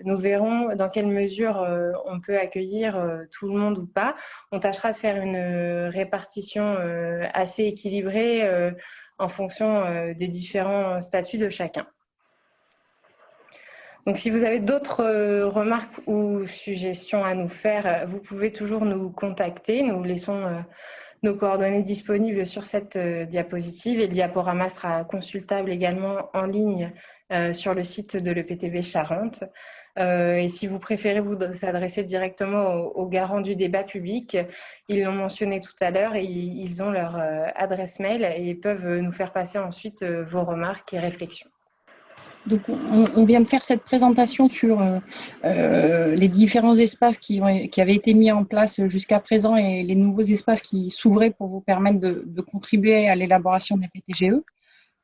nous verrons dans quelle mesure on peut accueillir tout le monde ou pas. On tâchera de faire une répartition assez équilibrée en fonction des différents statuts de chacun. Donc, si vous avez d'autres remarques ou suggestions à nous faire, vous pouvez toujours nous contacter. Nous laissons nos coordonnées disponibles sur cette diapositive et le diaporama sera consultable également en ligne sur le site de l'EPTB Charente. Et si vous préférez vous adresser directement aux garants du débat public, ils l'ont mentionné tout à l'heure, ils ont leur adresse mail et peuvent nous faire passer ensuite vos remarques et réflexions. Donc, on vient de faire cette présentation sur les différents espaces qui avaient été mis en place jusqu'à présent et les nouveaux espaces qui s'ouvraient pour vous permettre de contribuer à l'élaboration des PTGE.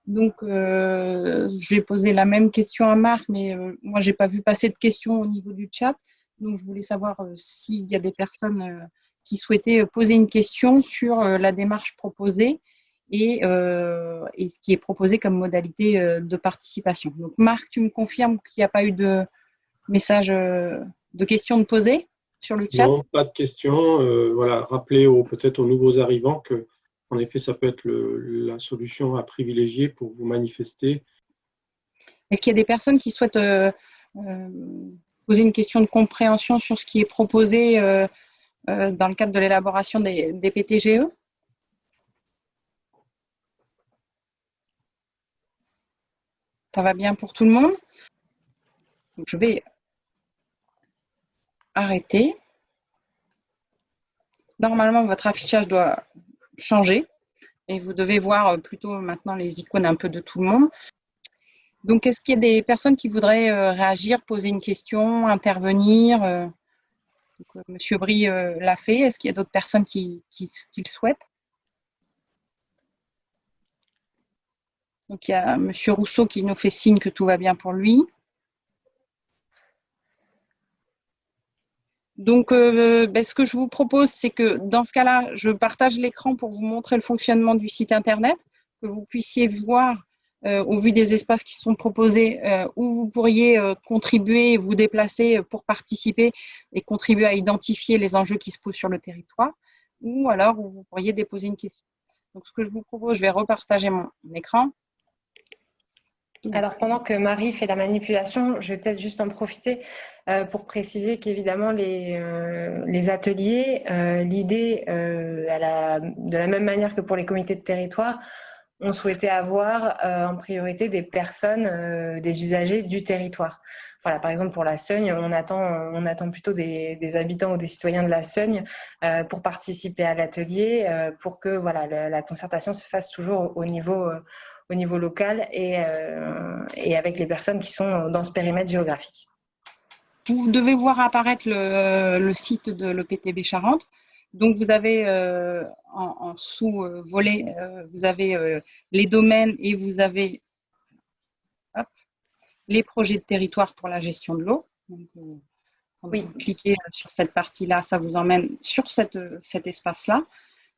Donc, je vais poser la même question à Marc, mais moi, je n'ai pas vu passer de questions au niveau du chat. Donc, je voulais savoir s'il y a des personnes qui souhaitaient poser une question sur la démarche proposée et ce qui est proposé comme modalité de participation. Donc, Marc, tu me confirmes qu'il n'y a pas eu de message de questions de poser sur le chat? Non, pas de questions. Voilà, rappelez peut-être aux nouveaux arrivants que, en effet, ça peut être la solution à privilégier pour vous manifester. Est-ce qu'il y a des personnes qui souhaitent poser une question de compréhension sur ce qui est proposé dans le cadre de l'élaboration des PTGE? Ça va bien pour tout le monde? Donc, je vais arrêter. Normalement, votre affichage doit changer et vous devez voir plutôt maintenant les icônes un peu de tout le monde. Donc, est-ce qu'il y a des personnes qui voudraient réagir, poser une question, intervenir? Monsieur Brie l'a fait. Est-ce qu'il y a d'autres personnes qui le souhaitent? Donc, il y a Monsieur Rousseau qui nous fait signe que tout va bien pour lui. Donc, ce que je vous propose, c'est que dans ce cas-là, je partage l'écran pour vous montrer le fonctionnement du site Internet, que vous puissiez voir, au vu des espaces qui sont proposés, où vous pourriez contribuer, vous déplacer pour participer et contribuer à identifier les enjeux qui se posent sur le territoire, ou alors où vous pourriez déposer une question. Donc, ce que je vous propose, je vais repartager mon écran. Alors, pendant que Marie fait la manipulation, je vais peut-être juste en profiter pour préciser qu'évidemment, les ateliers, l'idée, de la même manière que pour les comités de territoire, on souhaitait avoir en priorité des personnes, des usagers du territoire. Voilà, par exemple, pour la Seugne, on attend plutôt des habitants ou des citoyens de la Seugne pour participer à l'atelier, pour que voilà, la concertation se fasse toujours au niveau local et avec les personnes qui sont dans ce périmètre géographique. Vous devez voir apparaître le site de l'EPTB Charente. Donc, vous avez en sous-volet, vous avez les domaines et vous avez les projets de territoire pour la gestion de l'eau. Quand vous cliquez sur cette partie-là, ça vous emmène sur cet espace-là.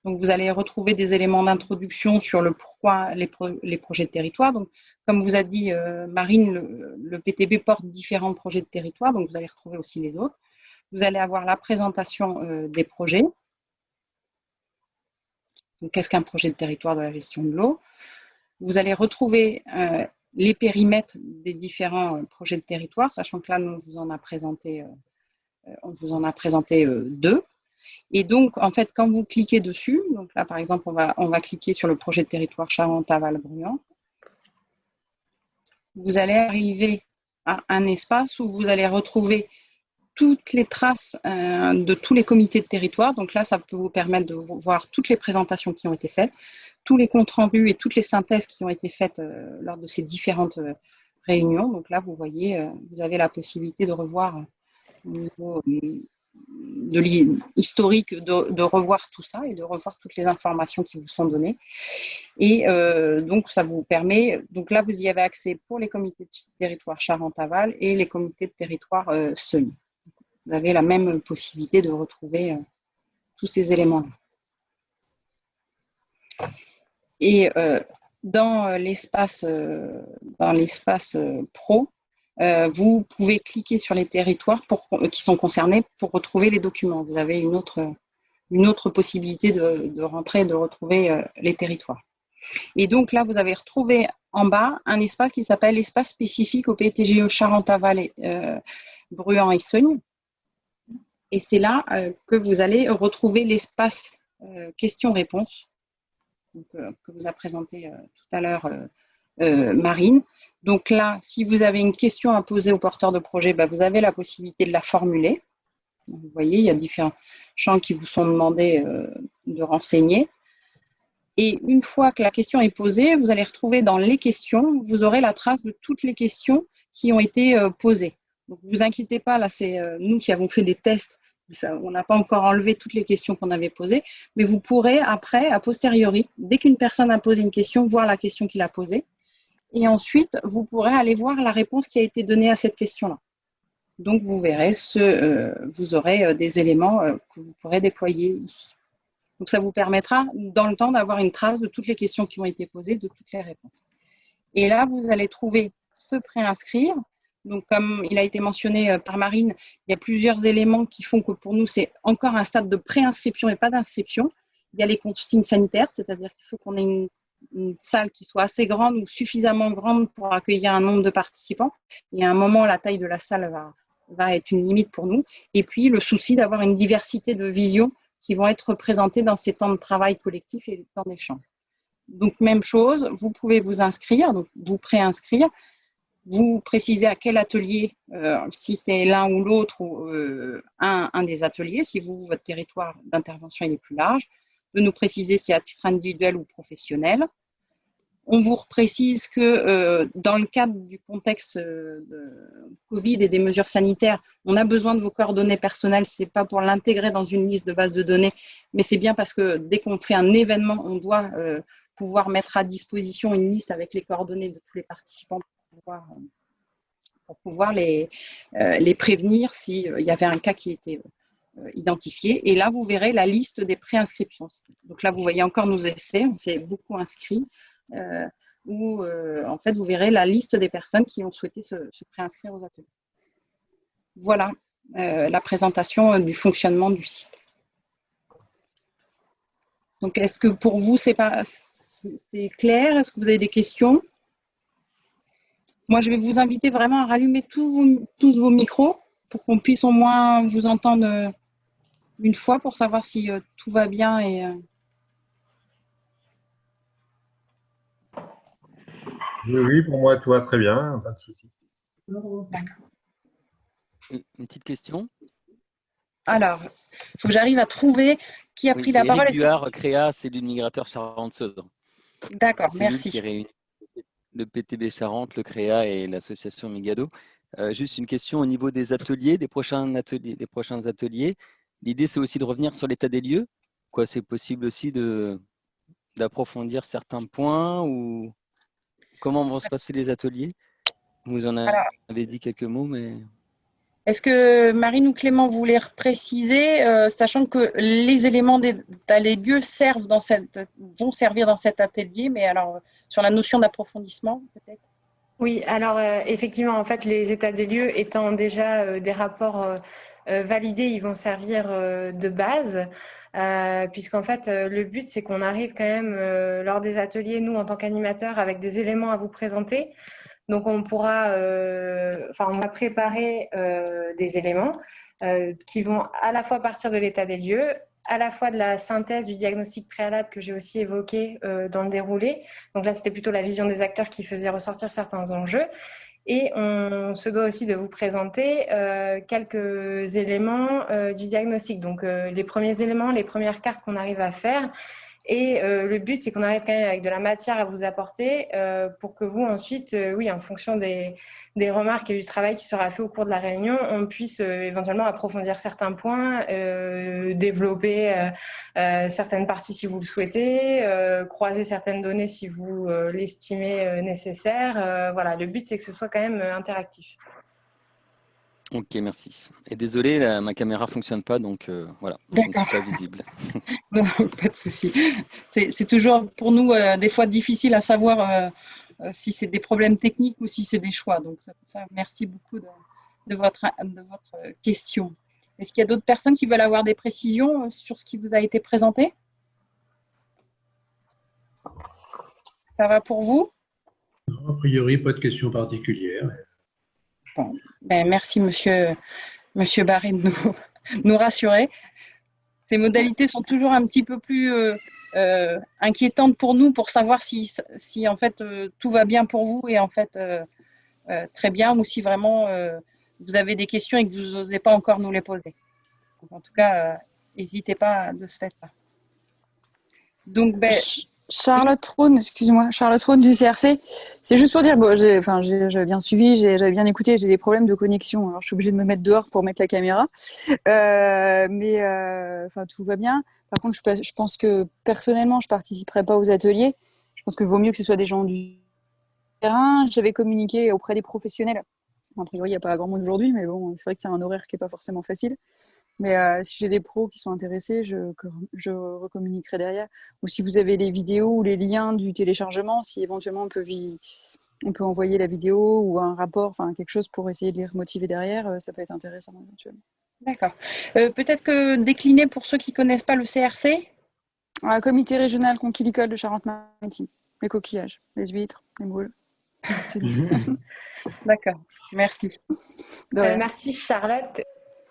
Donc, vous allez retrouver des éléments d'introduction sur le pourquoi les projets de territoire. Donc, comme vous a dit Marine, le PTB porte différents projets de territoire, donc vous allez retrouver aussi les autres. Vous allez avoir la présentation des projets. Qu'est-ce qu'un projet de territoire de la gestion de l'eau? Vous allez retrouver les périmètres des différents projets de territoire, sachant que là, nous, on vous en a présenté deux. Et donc, en fait, quand vous cliquez dessus, donc là, par exemple, on va cliquer sur le projet de territoire Charente-Aval-Bruyant, vous allez arriver à un espace où vous allez retrouver toutes les traces de tous les comités de territoire. Donc là, ça peut vous permettre de voir toutes les présentations qui ont été faites, tous les comptes rendus et toutes les synthèses qui ont été faites lors de ces différentes réunions. Donc là, vous voyez, vous avez la possibilité de revoir au niveau historique, de revoir tout ça et de revoir toutes les informations qui vous sont données. Et donc, ça vous permet, donc là, vous y avez accès pour les comités de territoire Charente-Aval et les comités de territoire Seugne. Vous avez la même possibilité de retrouver tous ces éléments-là. Et dans l'espace pro, vous pouvez cliquer sur les territoires qui sont concernés pour retrouver les documents. Vous avez une autre possibilité de rentrer et de retrouver les territoires. Et donc là, vous avez retrouvé en bas un espace qui s'appelle espace spécifique au PTGE Charente-Aval, Bruyant et Seugne. Et c'est là que vous allez retrouver l'espace questions-réponses que vous a présenté tout à l'heure Marine. Donc là, si vous avez une question à poser au porteur de projet, vous avez la possibilité de la formuler. Donc, vous voyez, il y a différents champs qui vous sont demandés de renseigner. Et une fois que la question est posée, vous allez retrouver dans les questions, vous aurez la trace de toutes les questions qui ont été posées. Donc, ne vous inquiétez pas, là, c'est nous qui avons fait des tests. On n'a pas encore enlevé toutes les questions qu'on avait posées, mais vous pourrez après, a posteriori, dès qu'une personne a posé une question, voir la question qu'il a posée. Et ensuite, vous pourrez aller voir la réponse qui a été donnée à cette question-là. Donc, vous verrez, vous aurez des éléments que vous pourrez déployer ici. Donc, ça vous permettra, dans le temps, d'avoir une trace de toutes les questions qui ont été posées, de toutes les réponses. Et là, vous allez trouver se préinscrire. Donc, comme il a été mentionné par Marine, il y a plusieurs éléments qui font que pour nous, c'est encore un stade de préinscription et pas d'inscription. Il y a les consignes sanitaires, c'est-à-dire qu'il faut qu'on ait une salle qui soit assez grande ou suffisamment grande pour accueillir un nombre de participants. Et à un moment, la taille de la salle va être une limite pour nous. Et puis, le souci d'avoir une diversité de visions qui vont être représentées dans ces temps de travail collectif et les temps d'échange. Donc, même chose, vous pouvez vous inscrire, donc vous préinscrire. Vous précisez à quel atelier, si c'est l'un ou l'autre, ou un des ateliers, si votre territoire d'intervention est plus large, de nous préciser si c'est à titre individuel ou professionnel. On vous précise que dans le cadre du contexte de Covid et des mesures sanitaires, on a besoin de vos coordonnées personnelles. Ce n'est pas pour l'intégrer dans une liste de base de données, mais c'est bien parce que dès qu'on fait un événement, on doit pouvoir mettre à disposition une liste avec les coordonnées de tous les participants pour pouvoir les prévenir s'il y avait un cas qui était identifiés. Et là, vous verrez la liste des préinscriptions. Donc là, vous voyez encore nos essais, on s'est beaucoup inscrits, où en fait, vous verrez la liste des personnes qui ont souhaité se préinscrire aux ateliers. Voilà la présentation du fonctionnement du site. Donc, est-ce que pour vous, c'est clair? Est-ce que vous avez des questions? Moi, je vais vous inviter vraiment à rallumer tous vos micros pour qu'on puisse au moins vous entendre une fois pour savoir si tout va bien. Oui, pour moi, tout va très bien, pas de souci. D'accord. Une petite question. Alors, il faut que j'arrive à trouver qui a pris la parole. Éric Duhard, Créa, cellule migrateur Charente-Sedan. D'accord, merci. Qui réunit le PTB Charente, le Créa et l'association Migado. Juste une question au niveau des ateliers, des prochains ateliers. L'idée, c'est aussi de revenir sur l'état des lieux. C'est possible aussi d'approfondir certains points ou comment vont se passer les ateliers? Vous en avez dit quelques mots, mais... Est-ce que Marine ou Clément voulaient préciser, sachant que les éléments d'état des lieux vont servir dans cet atelier, mais alors sur la notion d'approfondissement, peut-être? Oui, alors effectivement, en fait, les états des lieux étant déjà des rapports validés, ils vont servir de base, puisqu'en fait, le but, c'est qu'on arrive quand même lors des ateliers, nous, en tant qu'animateurs, avec des éléments à vous présenter. Donc, on va préparer des éléments qui vont à la fois partir de l'état des lieux, à la fois de la synthèse du diagnostic préalable que j'ai aussi évoqué dans le déroulé. Donc là, c'était plutôt la vision des acteurs qui faisait ressortir certains enjeux. Et on se doit aussi de vous présenter quelques éléments du diagnostic. Donc, les premiers éléments, les premières cartes qu'on arrive à faire. Et le but, c'est qu'on arrive quand même avec de la matière à vous apporter pour que vous, ensuite, en fonction des remarques et du travail qui sera fait au cours de la réunion, on puisse éventuellement approfondir certains points, développer certaines parties si vous le souhaitez, croiser certaines données si vous l'estimez nécessaire. Voilà, le but, c'est que ce soit quand même interactif. Ok, merci. Et désolé, ma caméra ne fonctionne pas, donc voilà, je ne suis pas visible. Non, pas de souci. C'est toujours pour nous des fois difficile à savoir si c'est des problèmes techniques ou si c'est des choix. Donc, merci beaucoup de votre question. Est-ce qu'il y a d'autres personnes qui veulent avoir des précisions sur ce qui vous a été présenté? Ça va pour vous? A priori, pas de questions particulières. Bon, merci, monsieur Barré, de nous rassurer. Ces modalités sont toujours un petit peu plus inquiétantes pour nous pour savoir si en fait tout va bien pour vous et en fait très bien, ou si vraiment vous avez des questions et que vous n'osez pas encore nous les poser. Donc, en tout cas, n'hésitez pas de ce fait-là. Donc, Charlotte Rhône, excuse-moi, Charlotte Rhône du CRC. C'est juste pour dire, j'avais bien suivi, j'avais bien écouté, j'ai des problèmes de connexion, alors je suis obligée de me mettre dehors pour mettre la caméra. Tout va bien. Par contre, je pense que personnellement, je participerai pas aux ateliers. Je pense que vaut mieux que ce soit des gens du terrain. J'avais communiqué auprès des professionnels. A priori, il n'y a pas grand monde aujourd'hui, mais bon, c'est vrai que c'est un horaire qui n'est pas forcément facile. Mais si j'ai des pros qui sont intéressés, je recommuniquerai derrière. Ou si vous avez les vidéos ou les liens du téléchargement, si éventuellement on peut envoyer la vidéo ou un rapport, quelque chose pour essayer de les remotiver derrière, ça peut être intéressant éventuellement. D'accord. Peut-être que décliner pour ceux qui ne connaissent pas le CRC? Comité régional conchilicole de Charente-Maritime. Les coquillages, les huîtres, les moules. D'accord, merci. Merci Charlotte.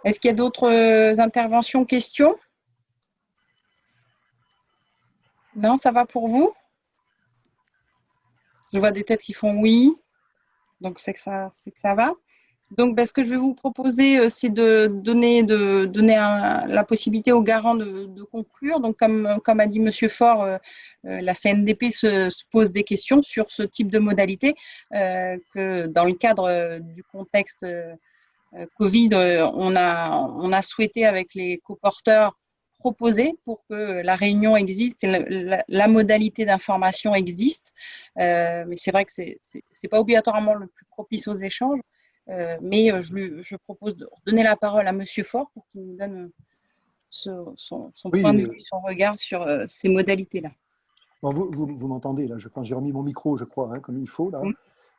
Est-ce qu'il y a d'autres interventions, questions? Non, ça va pour vous? Je vois des têtes qui font oui, donc c'est que ça va. Donc, ce que je vais vous proposer, c'est de donner la possibilité aux garants de conclure. Donc, comme a dit Monsieur Faure, la CNDP se pose des questions sur ce type de modalité que dans le cadre du contexte Covid, on a souhaité avec les coporteurs proposer pour que la réunion existe et la modalité d'information existe. Mais c'est vrai que c'est pas obligatoirement le plus propice aux échanges. Mais je propose de donner la parole à Monsieur Faure pour qu'il nous donne son Oui, point de vue, son regard sur ces modalités-là. Bon, vous m'entendez là, j'ai remis mon micro, je crois, hein, comme il faut là.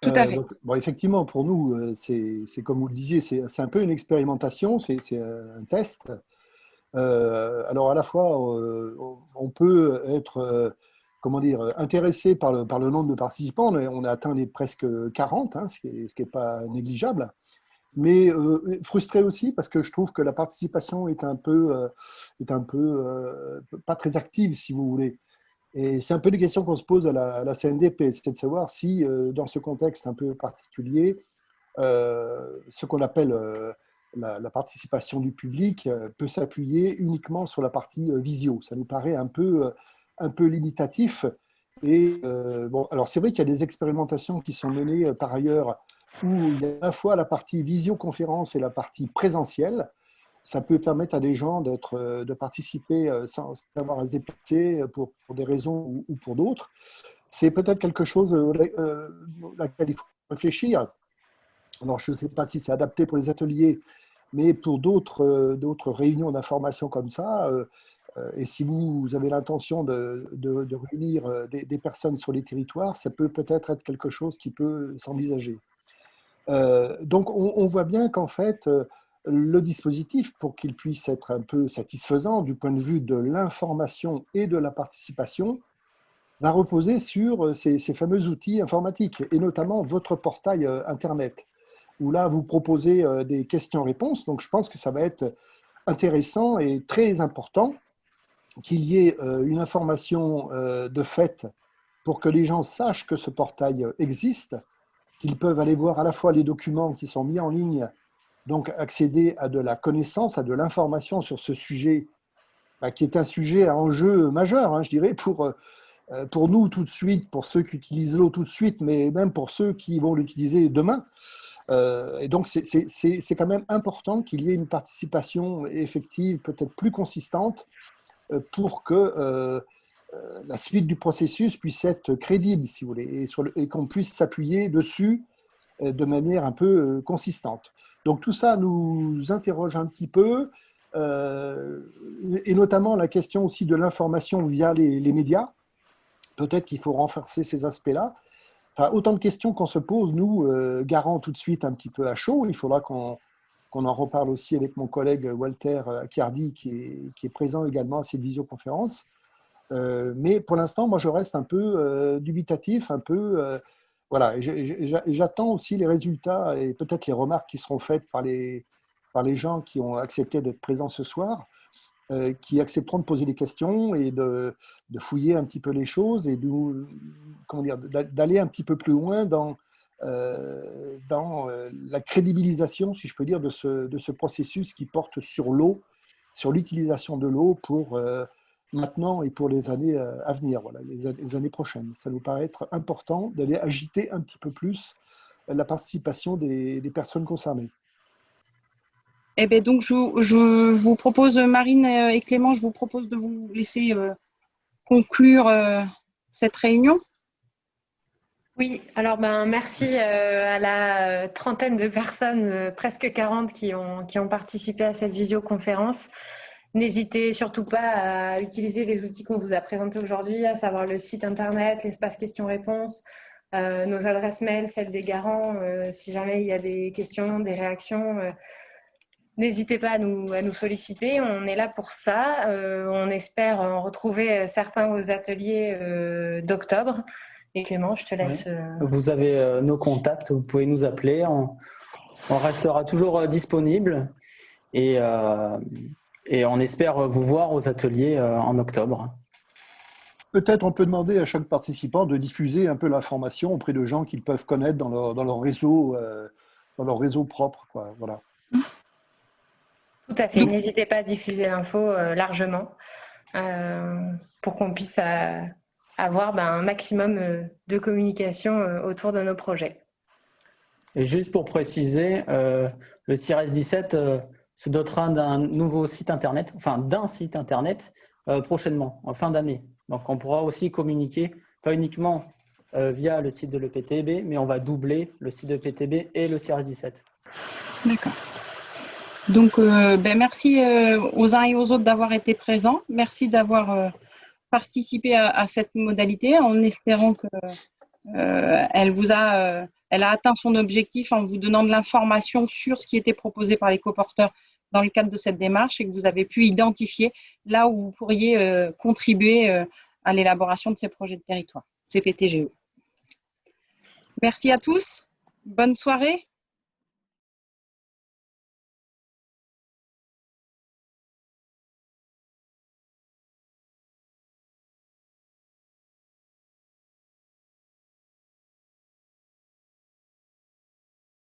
Tout à fait. Donc, bon, effectivement, pour nous, c'est comme vous le disiez, c'est un peu une expérimentation, c'est un test. Alors à la fois, on peut être, comment dire, intéressé par le nombre de participants. On a atteint les presque 40, hein, ce qui est pas négligeable. Mais frustré aussi parce que je trouve que la participation est un peu pas très active, si vous voulez. Et c'est un peu des questions qu'on se pose à la CNDP, c'est de savoir si, dans ce contexte un peu particulier, ce qu'on appelle la participation du public peut s'appuyer uniquement sur la partie visio. Ça nous paraît un peu limitatif. Et bon, alors c'est vrai qu'il y a des expérimentations qui sont menées par ailleurs où il y a à la fois la partie visioconférence et la partie présentielle. Ça peut permettre à des gens de participer sans avoir à se déplacer pour des raisons ou pour d'autres. C'est peut-être quelque chose laquelle il faut réfléchir. Alors, je ne sais pas si c'est adapté pour les ateliers, mais pour d'autres réunions d'information comme ça, et si vous avez l'intention de réunir des personnes sur les territoires, ça peut peut-être être quelque chose qui peut s'envisager. Donc, on voit bien qu'en fait, le dispositif, pour qu'il puisse être un peu satisfaisant du point de vue de l'information et de la participation, va reposer sur ces fameux outils informatiques, et notamment votre portail Internet, où là, vous proposez des questions-réponses. Donc, je pense que ça va être intéressant et très important qu'il y ait une information de fait pour que les gens sachent que ce portail existe, qu'ils peuvent aller voir à la fois les documents qui sont mis en ligne, donc accéder à de la connaissance, à de l'information sur ce sujet, qui est un sujet à enjeu majeur, hein, je dirais, pour nous tout de suite, pour ceux qui utilisent l'eau tout de suite, mais même pour ceux qui vont l'utiliser demain. Et donc, c'est quand même important qu'il y ait une participation effective, peut-être plus consistante, pour que la suite du processus puisse être crédible, si vous voulez, et qu'on puisse s'appuyer dessus de manière un peu consistante. Donc, tout ça nous interroge un petit peu, et notamment la question aussi de l'information via les médias. Peut-être qu'il faut renforcer ces aspects-là. Enfin, autant de questions qu'on se pose, nous, garant tout de suite un petit peu à chaud. Il faudra qu'on en reparle aussi avec mon collègue Walter Acciardi, qui est présent également à cette visioconférence. Mais pour l'instant, moi, je reste un peu dubitatif, un peu... voilà, et j'attends aussi les résultats et peut-être les remarques qui seront faites par les gens qui ont accepté d'être présents ce soir, qui accepteront de poser des questions et de fouiller un petit peu les choses et d'aller un petit peu plus loin dans la crédibilisation, si je peux dire, de ce processus qui porte sur l'eau, sur l'utilisation de l'eau pour maintenant et pour les années à venir, voilà, les années prochaines. Ça nous paraît être important d'aller agiter un petit peu plus la participation des personnes concernées. Eh bien, donc, je vous propose, Marine et Clément, je vous propose de vous laisser conclure cette réunion. Oui, alors merci à la trentaine de personnes, presque 40, qui ont participé à cette visioconférence. N'hésitez surtout pas à utiliser les outils qu'on vous a présentés aujourd'hui, à savoir le site internet, l'espace questions-réponses, nos adresses mail, celles des garants, si jamais il y a des questions, des réactions. N'hésitez pas à nous solliciter, on est là pour ça. On espère en retrouver certains aux ateliers d'octobre. Et Clément, je te laisse. Vous avez nos contacts, vous pouvez nous appeler. On restera toujours disponible et on espère vous voir aux ateliers en octobre. Peut-être on peut demander à chaque participant de diffuser un peu l'information auprès de gens qu'ils peuvent connaître dans leur réseau propre, quoi. Voilà. Tout à fait. N'hésitez pas à diffuser l'info largement pour qu'on puisse avoir un maximum de communication autour de nos projets. Et juste pour préciser, le CIRES 17 se dotera d'un nouveau site internet, enfin d'un site internet prochainement, en fin d'année. Donc on pourra aussi communiquer, pas uniquement via le site de l'EPTB, mais on va doubler le site de l'EPTB et le CIRES 17. D'accord. Donc, merci aux uns et aux autres d'avoir été présents. Merci d'avoir participé à cette modalité en espérant que elle a atteint son objectif en vous donnant de l'information sur ce qui était proposé par les coporteurs dans le cadre de cette démarche et que vous avez pu identifier là où vous pourriez contribuer à l'élaboration de ces projets de territoire, CPTGE. Merci à tous. Bonne soirée.